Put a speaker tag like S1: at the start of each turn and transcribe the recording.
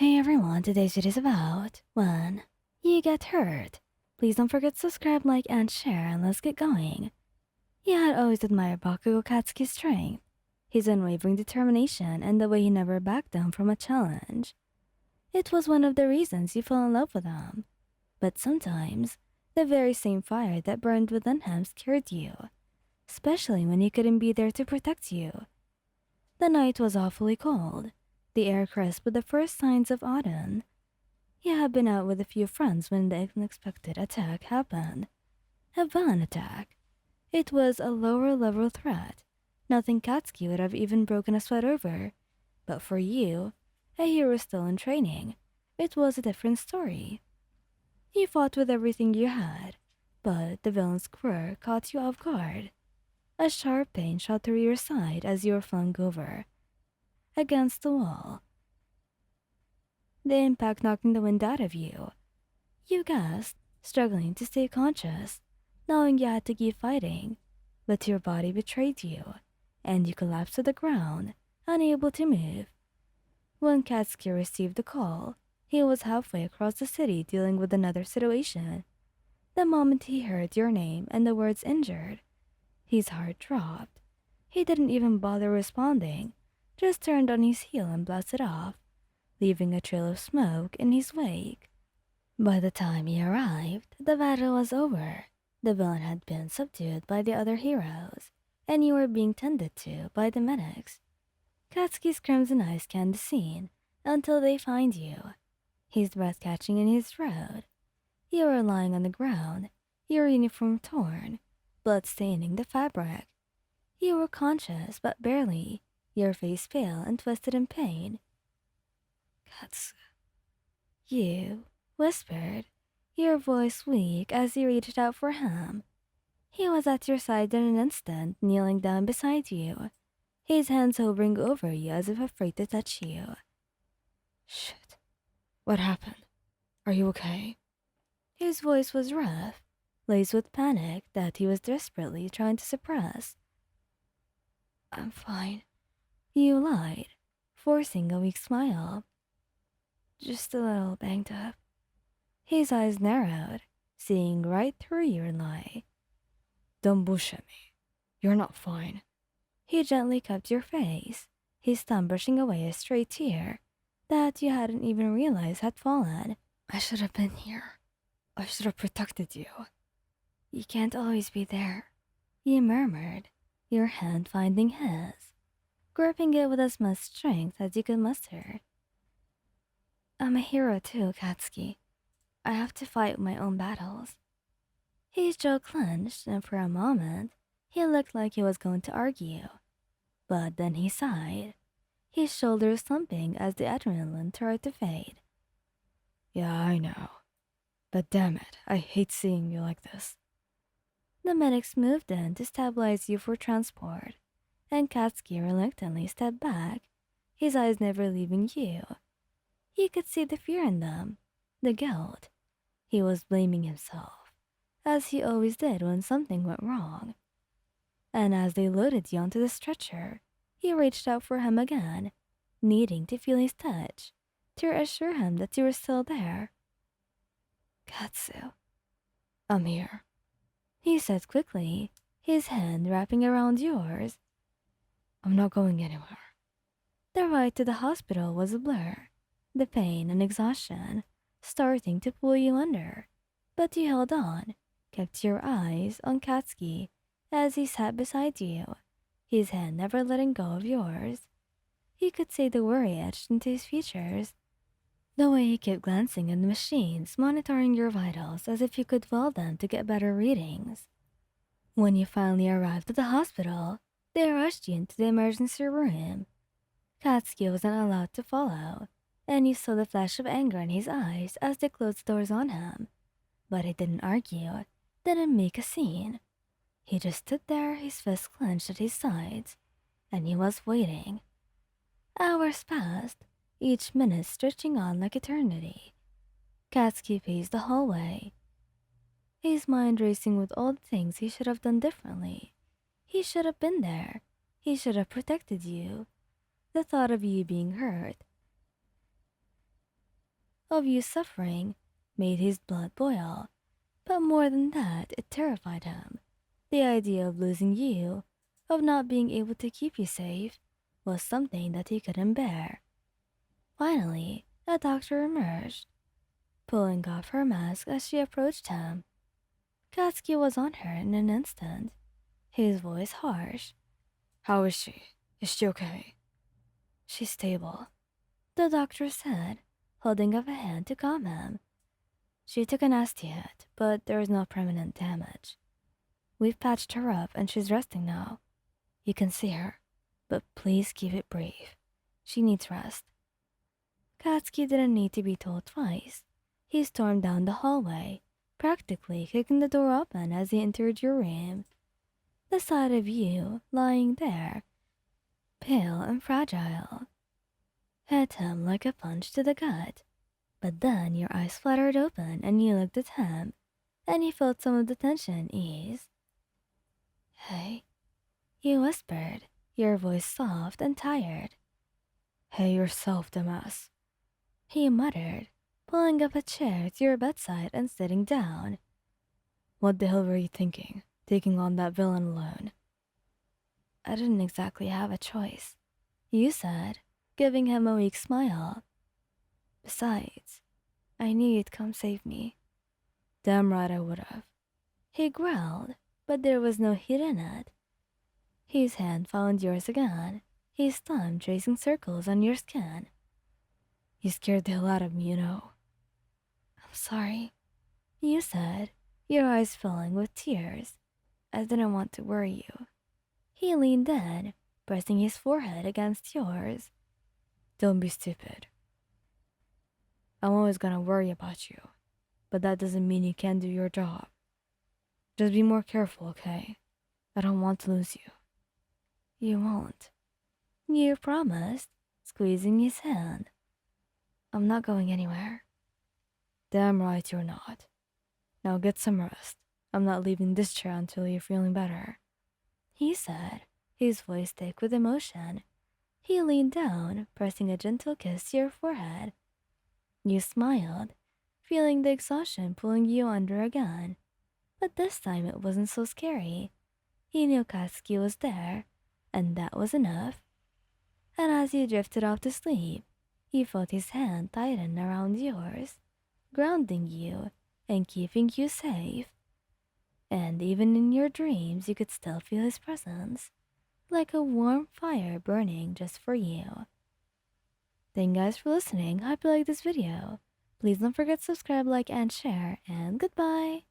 S1: Hey everyone, today's video is about when you get hurt. Please don't forget to subscribe, like, and share, and let's get going. Yeah, I'd always admired Bakugou Katsuki's strength, his unwavering determination, and the way he never backed down from a challenge. It was one of the reasons you fell in love with him. But sometimes, the very same fire that burned within him scared you, especially when he couldn't be there to protect you. The night was awfully cold, the air crisp with the first signs of autumn. He had been out with a few friends when the unexpected attack happened. A villain attack. It was a lower level threat. Nothing Katsuki would have even broken a sweat over. But for you, a hero still in training, it was a different story. You fought with everything you had, but the villain's quirk caught you off guard. A sharp pain shot through your side as you were flung over against the wall, the impact knocking the wind out of you. You gasped, struggling to stay conscious, knowing you had to keep fighting, but your body betrayed you, and you collapsed to the ground, unable to move. When Katsuki received the call, he was halfway across the city dealing with another situation. The moment he heard your name and the words injured, his heart dropped. He didn't even bother responding, just turned on his heel and blasted off, leaving a trail of smoke in his wake. By the time he arrived, the battle was over. The villain had been subdued by the other heroes, and you were being tended to by the medics. Katsuki's crimson eyes scanned the scene until they find you, his breath catching in his throat. You were lying on the ground, your uniform torn, blood staining the fabric. You were conscious, but barely, your face pale and twisted in pain. Katsu, you whispered, your voice weak as you reached out for him. He was at your side in an instant, kneeling down beside you, his hands hovering over you as if afraid to touch you.
S2: Shit. What happened? Are you okay?
S1: His voice was rough, laced with panic that he was desperately trying to suppress.
S2: I'm fine.
S1: You lied, forcing a weak smile.
S2: Just a little banged up.
S1: His eyes narrowed, seeing right through your lie.
S2: Don't bullshit me. You're not fine.
S1: He gently cupped your face, his thumb brushing away a stray tear that you hadn't even realized had fallen.
S2: I should have been here. I should have protected you.
S1: You can't always be there, you murmured, your hand finding his, gripping it with as much strength as you could muster. I'm a hero too, Katsuki. I have to fight my own battles. His jaw clenched, and for a moment, he looked like he was going to argue. But then he sighed, his shoulders slumping as the adrenaline tried to fade.
S2: Yeah, I know. But damn it, I hate seeing you like this.
S1: The medics moved in to stabilize you for transport, and Katsuki reluctantly stepped back, his eyes never leaving you. You could see the fear in them, the guilt. He was blaming himself, as he always did when something went wrong. And as they loaded you onto the stretcher, you reached out for him again, needing to feel his touch, to reassure him that you were still there.
S2: Katsu, I'm here,
S1: he said quickly, his hand wrapping around yours.
S2: I'm not going anywhere.
S1: The ride to the hospital was a blur, the pain and exhaustion starting to pull you under. But you held on, kept your eyes on Katsuki as he sat beside you, his hand never letting go of yours. You could see the worry etched into his features, the way he kept glancing at the machines, monitoring your vitals as if you could follow them to get better readings. When you finally arrived at the hospital, they rushed you into the emergency room. Katsuki wasn't allowed to follow, and you saw the flash of anger in his eyes as they closed the doors on him. But he didn't argue, didn't make a scene. He just stood there, his fists clenched at his sides, and he was waiting. Hours passed, each minute stretching on like eternity. Katsuki paced the hallway, his mind racing with all the things he should have done differently. He should have been there. He should have protected you. The thought of you being hurt, of you suffering made his blood boil. But more than that, it terrified him. The idea of losing you, of not being able to keep you safe, was something that he couldn't bear. Finally, a doctor emerged, pulling off her mask as she approached him. Katsuki was on her in an instant, his voice harsh.
S2: How is she? Is she okay?
S1: She's stable, the doctor said, holding up a hand to calm him. She took a nasty hit, but there is no permanent damage. We've patched her up and she's resting now. You can see her, but please keep it brief. She needs rest. Katsuki didn't need to be told twice. He stormed down the hallway, practically kicking the door open as he entered your room. The sight of you lying there, pale and fragile, hit him like a punch to the gut. But then your eyes fluttered open and you looked at him, and he felt some of the tension ease. Hey, you whispered, your voice soft and tired.
S2: Hey yourself, dumbass.
S1: He muttered, pulling up a chair to your bedside and sitting down.
S2: What the hell were you thinking, taking on that villain alone?
S1: I didn't exactly have a choice, you said, giving him a weak smile. Besides, I knew you'd come save me.
S2: Damn right I would've.
S1: He growled, but there was no heat in it. His hand found yours again, his thumb tracing circles on your skin.
S2: You scared the hell out of me, you know.
S1: I'm sorry, you said, your eyes filling with tears. I didn't want to worry you. He leaned in, pressing his forehead against yours.
S2: Don't be stupid. I'm always gonna worry about you, but that doesn't mean you can't do your job. Just be more careful, okay? I don't want to lose you.
S1: You won't. You promised, squeezing his hand. I'm not going anywhere.
S2: Damn right you're not. Now get some rest. I'm not leaving this chair until you're feeling better,
S1: he said, his voice thick with emotion. He leaned down, pressing a gentle kiss to your forehead. You smiled, feeling the exhaustion pulling you under again. But this time it wasn't so scary. He knew Katsuki was there, and that was enough. And as you drifted off to sleep, you felt his hand tighten around yours, grounding you and keeping you safe. And even in your dreams, you could still feel his presence, like a warm fire burning just for you. Thank you guys for listening. Hope you like this video. Please don't forget to subscribe, like, and share, and goodbye!